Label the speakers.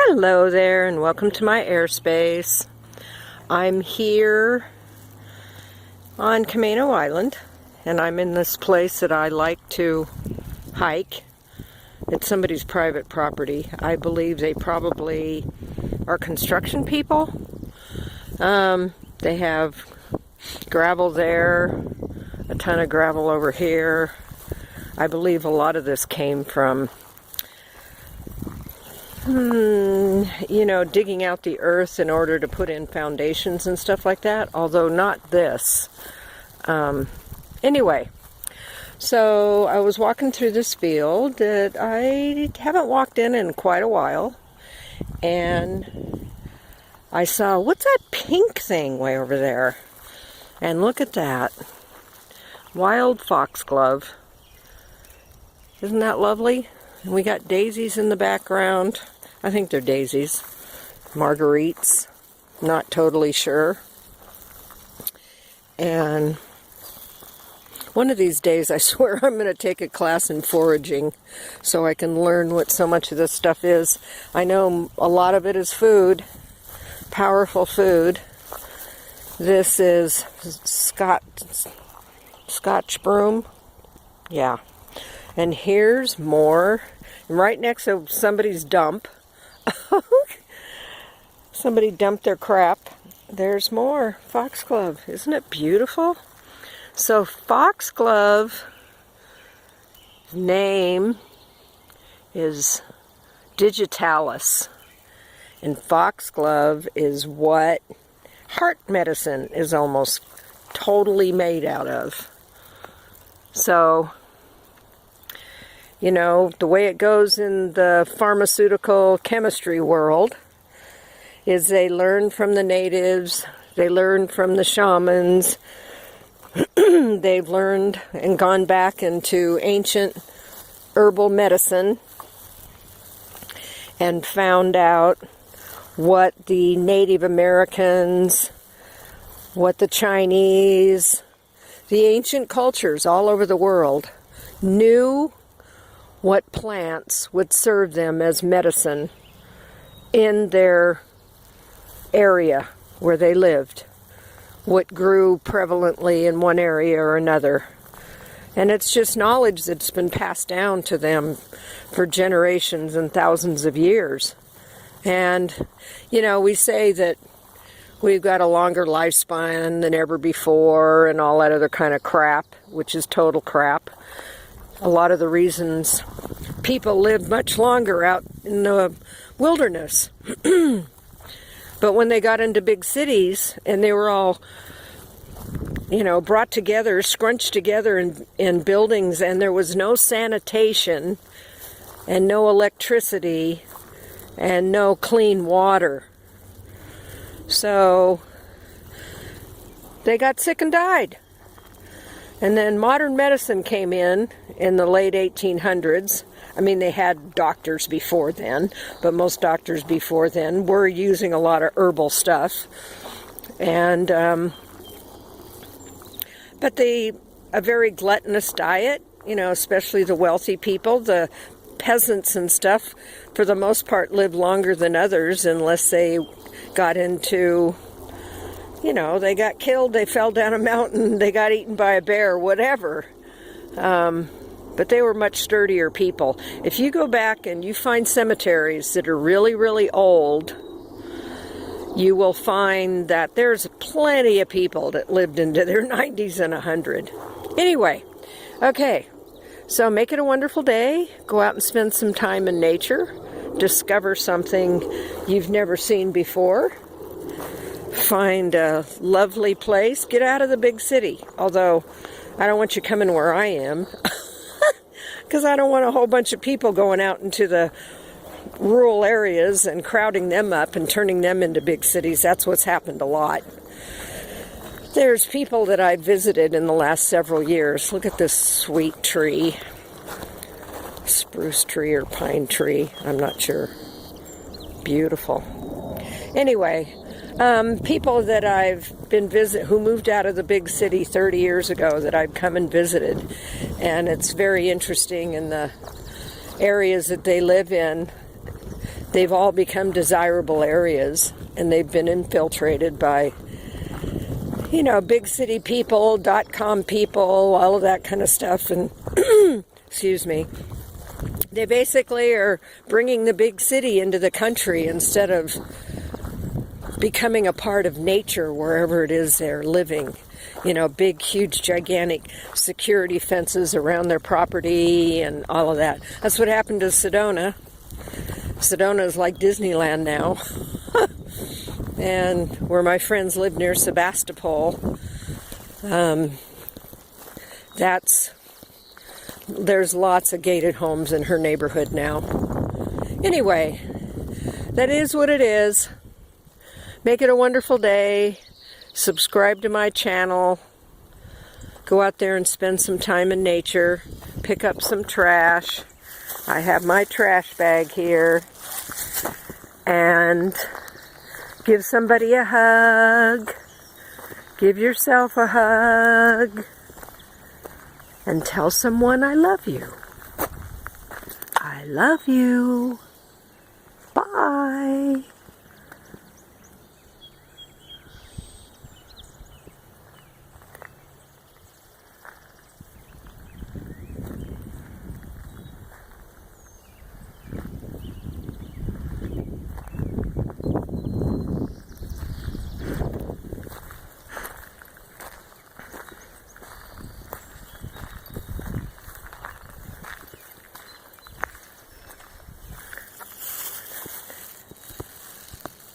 Speaker 1: Hello there and welcome to my airspace. I'm here on Camano Island and I'm in this place that I like to hike. It's somebody's private property. I believe they probably are construction people. They have gravel there, a ton of gravel over here. I believe a lot of this came from digging out the earth in order to put in foundations and stuff like that, although not this. Anyway, so I was walking through this field that I haven't walked in quite a while, and I saw, what's that pink thing way over there? And look at that. Wild foxglove. Isn't that lovely? And we got daisies in the background. I think they're daisies. Marguerites. Not totally sure. And one of these days, I swear I'm going to take a class in foraging so I can learn what so much of this stuff is. I know a lot of it is food. Powerful food. This is Scotch broom. Yeah. And here's more. Right next to somebody's dump. Somebody dumped their crap. There's more. Foxglove. Isn't it beautiful? So foxglove name is Digitalis. And foxglove is what heart medicine is almost totally made out of. So, you know, the way it goes in the pharmaceutical chemistry world is they learn from the natives, they learn from the shamans, they've learned and gone back into ancient herbal medicine and found out what the Native Americans, what the Chinese, the ancient cultures all over the world knew what plants would serve them as medicine in their area where they lived, what grew prevalently in one area or another. And it's just knowledge that's been passed down to them for generations and thousands of years. And, you know, we say that we've got a longer lifespan than ever before and all that other kind of crap, which is total crap. A lot of the reasons people lived much longer out in the wilderness. But when they got into big cities and they were all, you know, brought together, scrunched together in buildings, and there was no sanitation and no electricity and no clean water. So they got sick and died. And then modern medicine came in the late 1800s. I mean, they had doctors before then, but most doctors before then were using a lot of herbal stuff. And, but a very gluttonous diet, you know, especially the wealthy people, the peasants and stuff, for the most part, lived longer than others unless they got into, you know, they got killed, they fell down a mountain, they got eaten by a bear, whatever. But they were much sturdier people. If you go back and you find cemeteries that are really, really old, you will find that there's plenty of people that lived into their 90s and 100. Anyway, okay, so make it a wonderful day. Go out and spend some time in nature. Discover something you've never seen before. Find a lovely place. Get out of the big city. Although, I don't want you coming where I am. Because I don't want a whole bunch of people going out into the rural areas and crowding them up and turning them into big cities. That's what's happened a lot. There's people that I visited in the last several years. Look at this sweet tree. Spruce tree or pine tree. I'm not sure. Beautiful. Anyway, people that I've been who moved out of the big city 30 years ago that I've come and visited, and it's very interesting in the areas that they live in. they've all become desirable areas, and they've been infiltrated by, you know, big city people, .com people, all of that kind of stuff. And excuse me, they basically are bringing the big city into the country instead of becoming a part of nature wherever it is they're living. You know, big, huge, gigantic security fences around their property and all of that. That's what happened to Sedona. Sedona is like Disneyland now. And where my friends live near Sebastopol, there's lots of gated homes in her neighborhood now. Anyway, that is what it is. Make it a wonderful day. Subscribe to my channel. Go out there and spend some time in nature. Pick up some trash. I have my trash bag here. And give somebody a hug. Give yourself a hug. And tell someone I love you. I love you. Bye.